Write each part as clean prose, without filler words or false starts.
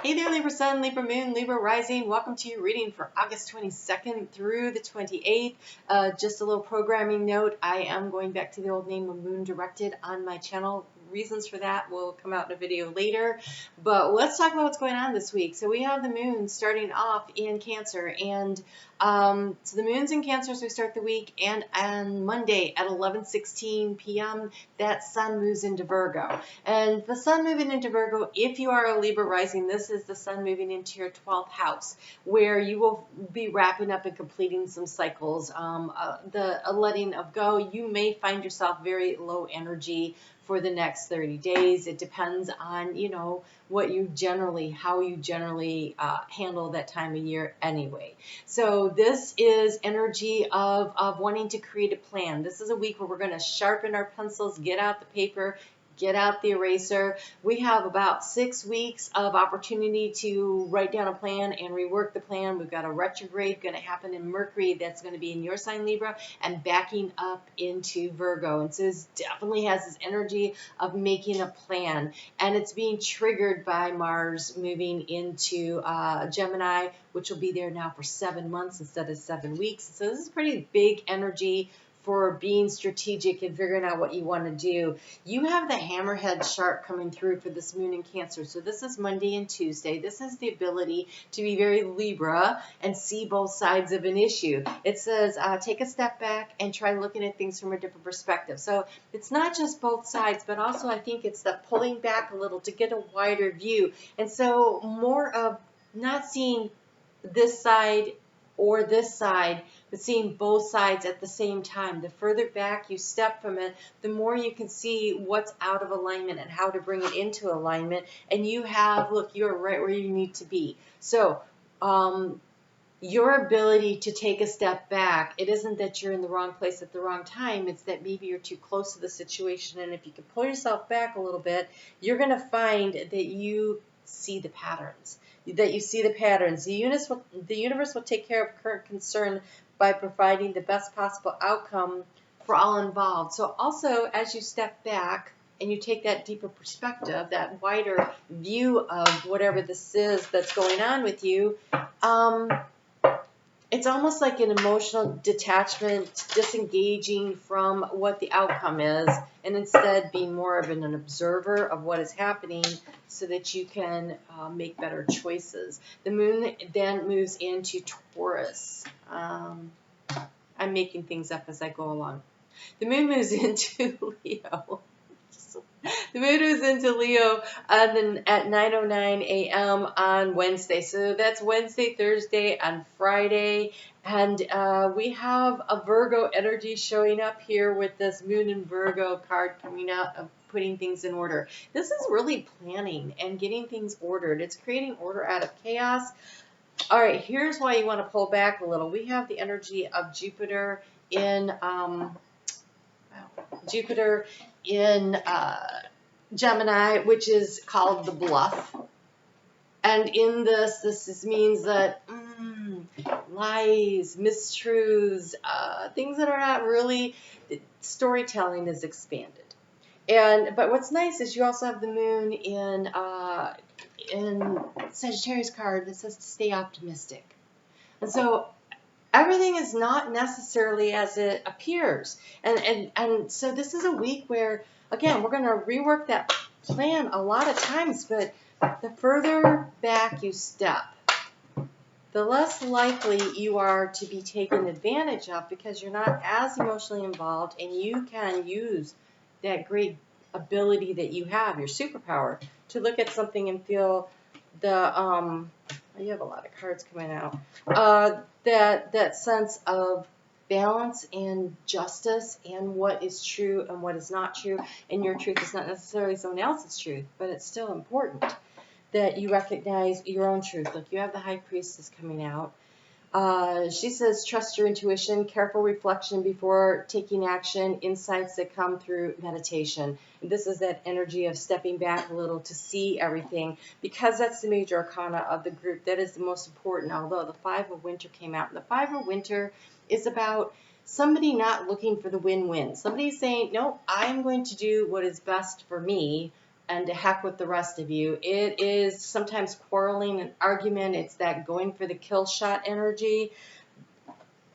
Hey there, Libra Sun, Libra Moon, Libra Rising. Welcome to your reading for August 22nd through the 28th. Just a little programming note. I am going back to the old name of Moon Directed on my channel. Reasons for that will come out in a video later. But let's talk about what's going on this week. So we have the moon starting off in Cancer. And so the moon's in Cancer, so we start the week. And on Monday at 11:16 p.m., that sun moves into Virgo. And the sun moving into Virgo, if you are a Libra rising, this is the sun moving into your 12th house, where you will be wrapping up and completing some cycles. The letting of go, you may find yourself very low energy for the next 30 days. It depends on, what you generally, how you generally handle that time of year anyway. So this is energy of wanting to create a plan. This is a week where we're going to sharpen our pencils, get out the paper, get out the eraser. We have about 6 weeks of opportunity to write down a plan and rework the plan. We've got a retrograde going to happen in Mercury that's going to be in your sign, Libra, and backing up into Virgo. And so this definitely has this energy of making a plan. And it's being triggered by Mars moving into Gemini, which will be there now for 7 months instead of 7 weeks. So this is pretty big energy for being strategic and figuring out what you want to do. You have the hammerhead sharp coming through for this moon in Cancer. So this is Monday and Tuesday. This is the ability to be very Libra and see both sides of an issue. It says take a step back and try looking at things from a different perspective. So it's not just both sides, but also I think it's the pulling back a little to get a wider view. And so more of not seeing this side or this side, but seeing both sides at the same time. The further back you step from it, the more you can see what's out of alignment and how to bring it into alignment. And you have, look, you're right where you need to be. So your ability to take a step back, it isn't that you're in the wrong place at the wrong time. It's that maybe you're too close to the situation. And if you can pull yourself back a little bit, you're going to find that you see the patterns. The universe will take care of current concern by providing the best possible outcome for all involved. So also, as you step back and you take that deeper perspective, that wider view of whatever this is that's going on with you, it's almost like an emotional detachment, disengaging from what the outcome is, and instead being more of an observer of what is happening so that you can make better choices. The moon then moves into Taurus. I'm making things up as I go along. The moon moves into Leo. The moon is into Leo at 9:09 a.m. on Wednesday. So that's Wednesday, Thursday, and Friday. And we have a Virgo energy showing up here with this Moon in Virgo card coming out of putting things in order. This is really planning and getting things ordered. It's creating order out of chaos. All right, here's why you want to pull back a little. We have the energy of Jupiter in Gemini, which is called the bluff. And in this means that lies, mistruths, things that are not really, storytelling is expanded. But what's nice is you also have the moon in Sagittarius card that says to stay optimistic. And so everything is not necessarily as it appears. And so this is a week where, again, we're going to rework that plan a lot of times, but the further back you step, the less likely you are to be taken advantage of because you're not as emotionally involved and you can use that great ability that you have, your superpower, to look at something and feel you have a lot of cards coming out, that sense of balance and justice and what is true and what is not true. And your truth is not necessarily someone else's truth, but it's still important that you recognize your own truth. Like you have the High Priestess coming out. She says, trust your intuition, careful reflection before taking action, insights that come through meditation. And this is that energy of stepping back a little to see everything, because that's the major arcana of the group. That is the most important, although the Five of Winter came out. And the Five of Winter is about somebody not looking for the win-win. Somebody saying, no, I'm going to do what is best for me and to heck with the rest of you. It is sometimes quarreling and argument. It's that going for the kill shot energy.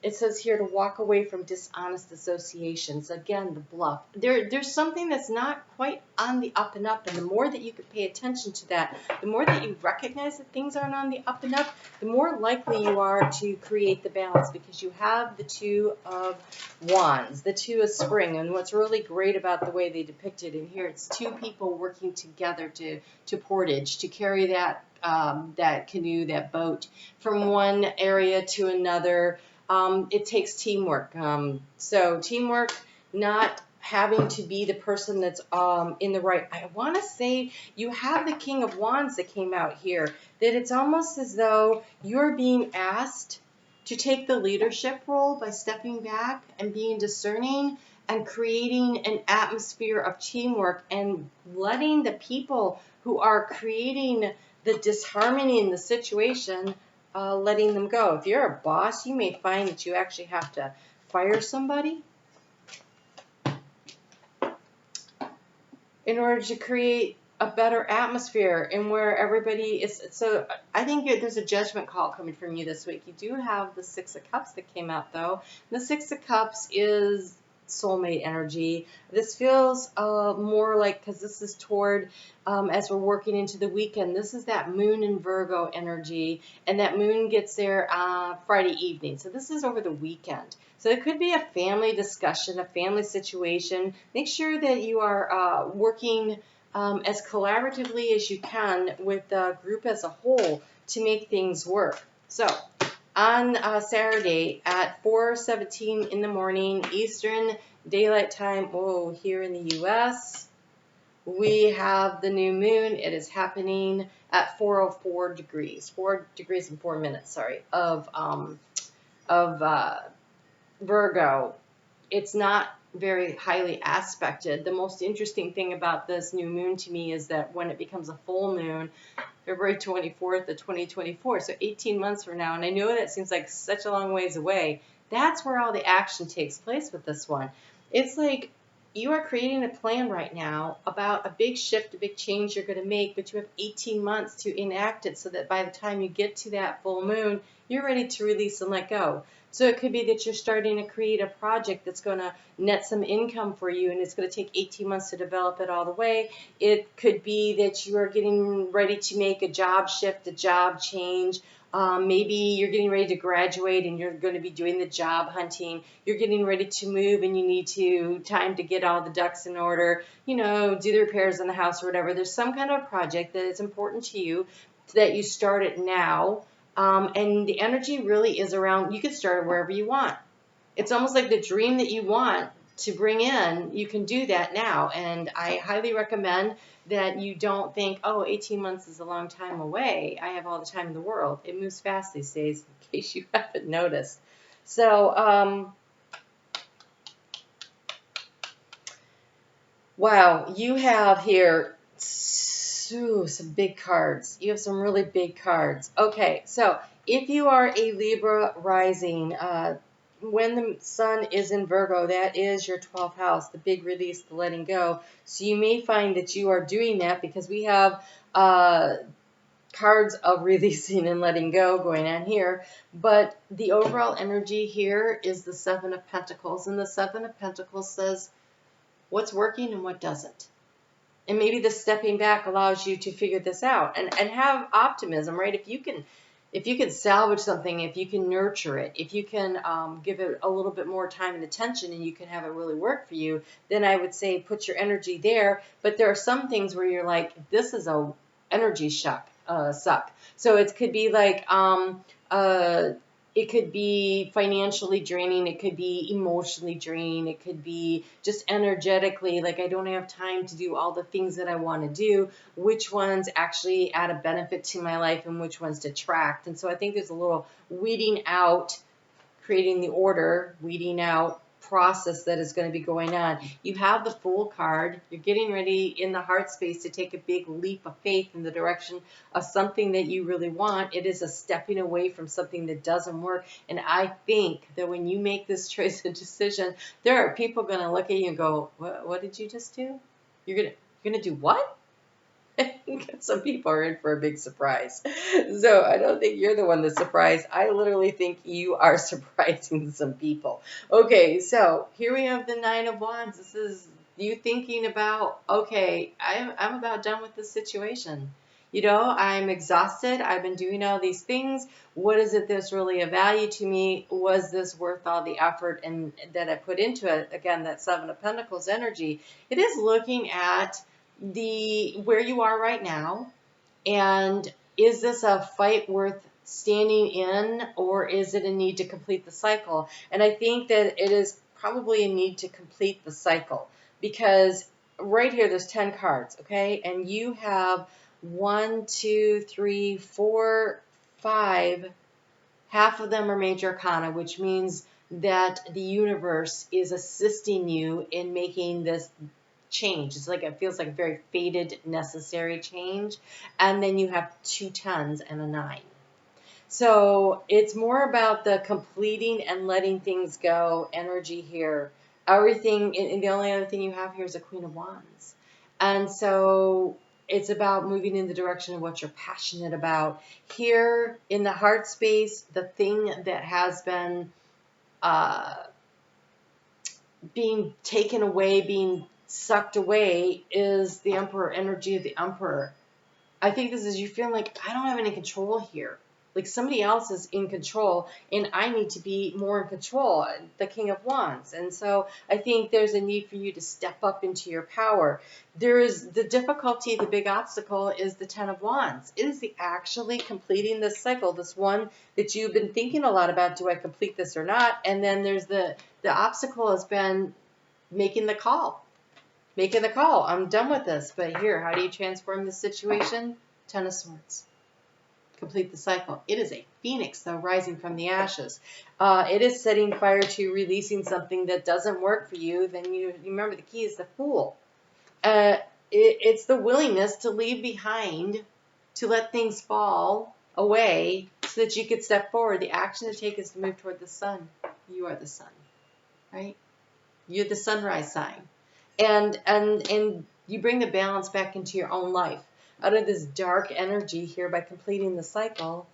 It says here to walk away from dishonest associations. Again, the bluff. There's something that's not quite on the up and up, and the more that you can pay attention to that, the more that you recognize that things aren't on the up and up, the more likely you are to create the balance, because you have the Two of Wands, the Two of Spring. And what's really great about the way they depict it in here, it's two people working together to portage, to carry that that canoe, that boat, from one area to another. It takes teamwork. So teamwork, not having to be the person that's in the right. I want to say you have the King of Wands that came out here, that it's almost as though you're being asked to take the leadership role by stepping back and being discerning and creating an atmosphere of teamwork and letting the people who are creating the disharmony in the situation, letting them go. If you're a boss, you may find that you actually have to fire somebody in order to create a better atmosphere and where everybody is. So I think there's a judgment call coming from you this week. You do have the Six of Cups that came out, though. The Six of Cups is soulmate energy. This feels more like, because this is toward, as we're working into the weekend, this is that moon in Virgo energy, and that moon gets there Friday evening. So this is over the weekend. So it could be a family discussion, a family situation. Make sure that you are working as collaboratively as you can with the group as a whole to make things work. So on Saturday at 4:17 in the morning Eastern Daylight Time, here in the US, we have the new moon. It is happening at 4:04 degrees, 4 degrees and 4 minutes, sorry, of Virgo. It's not very highly aspected. The most interesting thing about this new moon to me is that when it becomes a full moon, February 24th of 2024, so 18 months from now, and I know that seems like such a long ways away, that's where all the action takes place with this one. It's like you are creating a plan right now about a big shift, a big change you're going to make, but you have 18 months to enact it so that by the time you get to that full moon, you're ready to release and let go. So it could be that you're starting to create a project that's going to net some income for you, and it's going to take 18 months to develop it all the way. It could be that you are getting ready to make a job shift, a job change. Maybe you're getting ready to graduate and you're going to be doing the job hunting. You're getting ready to move and you need time to get all the ducks in order, do the repairs in the house or whatever. There's some kind of project that is important to you that you start it now. And the energy really is around, you can start it wherever you want. It's almost like the dream that you want to bring in, you can do that now. And I highly recommend that you don't think, 18 months is a long time away. I have all the time in the world. It moves fast these days, in case you haven't noticed. So, wow, you have here some big cards. You have some really big cards. Okay, so if you are a Libra rising, when the sun is in Virgo, that is your 12th house, the big release, the letting go. So you may find that you are doing that because we have cards of releasing and letting go going on here. But the overall energy here is the Seven of Pentacles. And the Seven of Pentacles says what's working and what doesn't. And maybe the stepping back allows you to figure this out and have optimism, right? If you can salvage something, if you can nurture it, if you can give it a little bit more time and attention and you can have it really work for you, then I would say put your energy there. But there are some things where you're like, this is a energy suck. So it could be like, it could be financially draining. It could be emotionally draining. It could be just energetically, like I don't have time to do all the things that I want to do. Which ones actually add a benefit to my life and which ones detract? And so I think there's a little weeding out, creating the order, weeding out process that is going to be going on. You have the Fool card. You're getting ready in the heart space to take a big leap of faith in the direction of something that you really want. It is a stepping away from something that doesn't work. And I think that when you make this choice and decision, there are people going to look at you and go, what did you just do? You're going to do what? Some people are in for a big surprise. So I don't think you're the one that's surprised. I literally think you are surprising some people. Okay, so here we have the Nine of Wands. This is you thinking about, okay, I'm about done with this situation. You know, I'm exhausted. I've been doing all these things. What is it that's really of value to me? Was this worth all the effort and that I put into it? Again, that Seven of Pentacles energy. It is looking at where you are right now, and is this a fight worth standing in, or is it a need to complete the cycle? And I think that it is probably a need to complete the cycle, because right here there's 10 cards, okay, and you have 1, 2, 3, 4, 5. Half of them are major arcana, which means that the universe is assisting you in making this change. It's like, it feels like a very fated, necessary change. And then you have 2 tens and a 9. So it's more about the completing and letting things go energy here. Everything, and the only other thing you have here is a Queen of Wands. And so it's about moving in the direction of what you're passionate about. Here in the heart space, the thing that has been being taken away, being sucked away, is the Emperor energy of the Emperor. I think this is you feeling like, I don't have any control here. Like somebody else is in control and I need to be more in control, the King of Wands. And so I think there's a need for you to step up into your power. There is the difficulty, the big obstacle is the Ten of Wands. It is the actually completing this cycle, this one that you've been thinking a lot about. Do I complete this or not? And then there's the obstacle has been making the call. Making the call. I'm done with this. But here, how do you transform the situation? Ten of Swords. Complete the cycle. It is a phoenix, though, rising from the ashes. It is setting fire to releasing something that doesn't work for you. Then you remember the key is the Fool. It's the willingness to leave behind, to let things fall away so that you could step forward. The action to take is to move toward the sun. You are the sun, right? You're the sunrise sign. And you bring the balance back into your own life. Out of this dark energy here, by completing the cycle,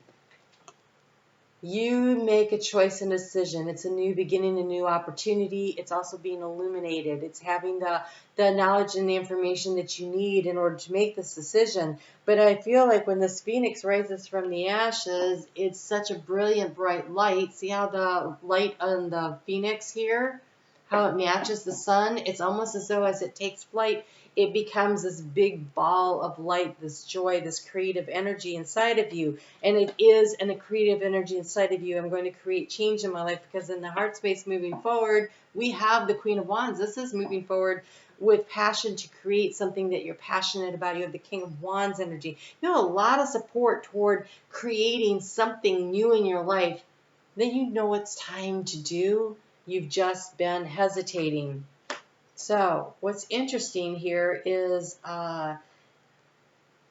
you make a choice and decision. It's a new beginning, a new opportunity. It's also being illuminated. It's having the knowledge and the information that you need in order to make this decision. But I feel like when this phoenix rises from the ashes, it's such a brilliant, bright light. See how the light on the phoenix here, how it matches the sun? It's almost as though as it takes flight, it becomes this big ball of light, this joy, this creative energy inside of you. And it is a creative energy inside of you. I'm going to create change in my life, because in the heart space moving forward, we have the Queen of Wands. This is moving forward with passion to create something that you're passionate about. You have the King of Wands energy. You have a lot of support toward creating something new in your life that you know it's time to do. You've just been hesitating. So what's interesting here is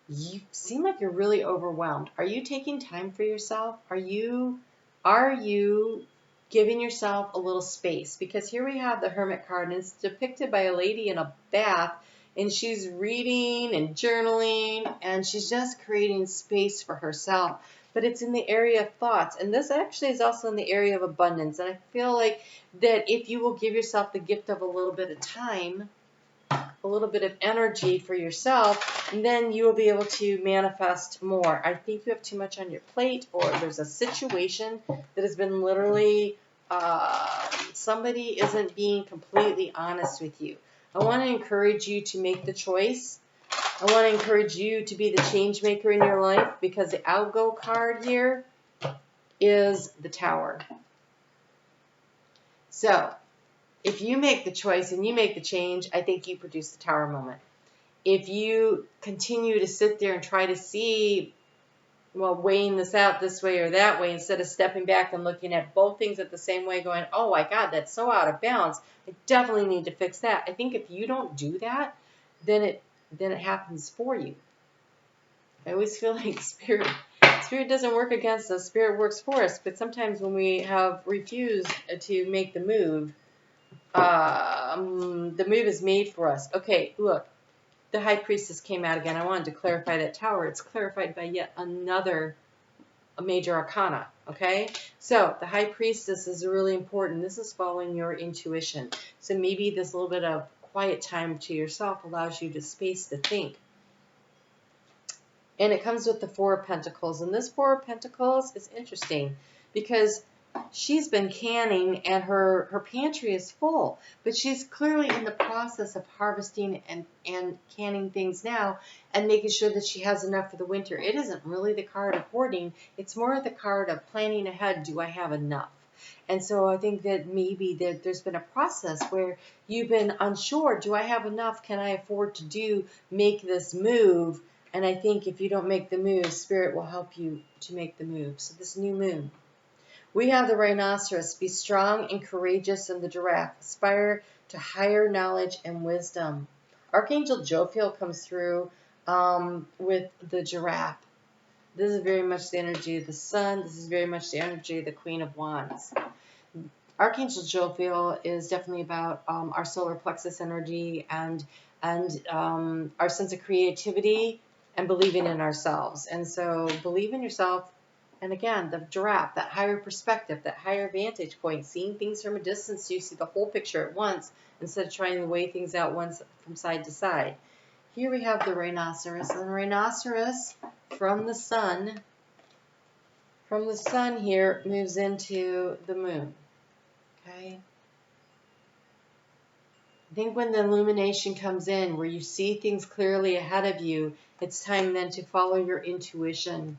you seem like you're really overwhelmed. Are you taking time for yourself? Are you giving yourself a little space? Because here we have the Hermit card, and it's depicted by a lady in a bath, and she's reading and journaling, and she's just creating space for herself. But it's in the area of thoughts. And this actually is also in the area of abundance. And I feel like that if you will give yourself the gift of a little bit of time, a little bit of energy for yourself, then you will be able to manifest more. I think you have too much on your plate, or there's a situation that has been literally, somebody isn't being completely honest with you. I want to encourage you to make the choice. I want to encourage you to be the change maker in your life, because the outgo card here is the Tower. So if you make the choice and you make the change, I think you produce the Tower moment. If you continue to sit there and try to see, well, weighing this out this way or that way, instead of stepping back and looking at both things at the same way, going, oh my God, that's so out of balance, I definitely need to fix that. I think if you don't do that, then it happens for you. I always feel like Spirit doesn't work against us, Spirit works for us. But sometimes when we have refused to make the move is made for us. Okay, look, the High Priestess came out again. I wanted to clarify that Tower. It's clarified by yet another major arcana, okay? So the High Priestess is really important. This is following your intuition. So maybe this little bit of quiet time to yourself allows you to space to think. And it comes with the Four of Pentacles. And this Four of Pentacles is interesting because she's been canning and her pantry is full. But she's clearly in the process of harvesting and canning things now and making sure that she has enough for the winter. It isn't really the card of hoarding. It's more the card of planning ahead. Do I have enough? And so I think that maybe there's been a process where you've been unsure. Do I have enough? Can I afford to make this move? And I think if you don't make the move, Spirit will help you to make the move. So this new moon. We have the Rhinoceros. Be strong and courageous, and the Giraffe. Aspire to higher knowledge and wisdom. Archangel Jophiel comes through with the Giraffe. This is very much the energy of the Sun. This is very much the energy of the Queen of Wands. Archangel Jophiel is definitely about our solar plexus energy and our sense of creativity and believing in ourselves. And so believe in yourself. And again, the Giraffe, that higher perspective, that higher vantage point, seeing things from a distance so you see the whole picture at once instead of trying to weigh things out once from side to side. Here we have the Rhinoceros. And the Rhinoceros from the Sun here moves into the Moon. Okay? I think when the illumination comes in, where you see things clearly ahead of you, it's time then to follow your intuition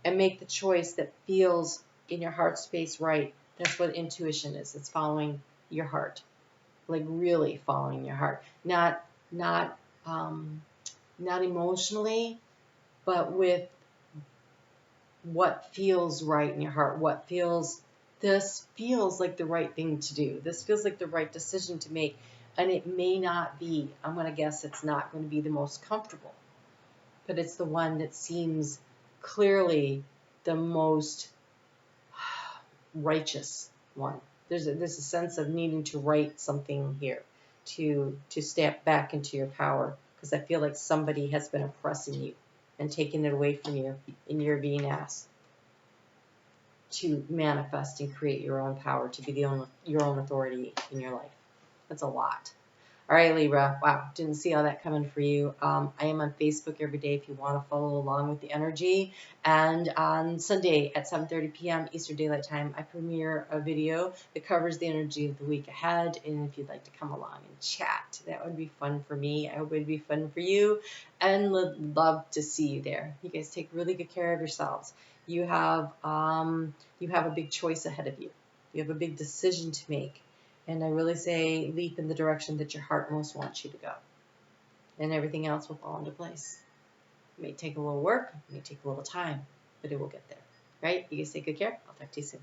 and make the choice that feels in your heart space right. That's what intuition is. It's following your heart, like really following your heart, not emotionally, but with what feels right in your heart. This feels like the right thing to do. This feels like the right decision to make. And it may not be, I'm going to guess it's not going to be the most comfortable, but it's the one that seems clearly the most righteous one. There's a sense of needing to right something here, to step back into your power, because I feel like somebody has been oppressing you and taking it away from you, and you're being asked to manifest and create your own power, to be your own authority in your life. That's a lot. All right, Libra. Wow, didn't see all that coming for you. I am on Facebook every day if you want to follow along with the energy. And on Sunday at 7:30 p.m. Eastern Daylight Time, I premiere a video that covers the energy of the week ahead. And if you'd like to come along and chat, that would be fun for me. I hope it would be fun for you. And would love to see you there. You guys take really good care of yourselves. You have a big choice ahead of you. You have a big decision to make. And I really say leap in the direction that your heart most wants you to go. And everything else will fall into place. It may take a little work, it may take a little time, but it will get there. Right? You guys take good care. I'll talk to you soon.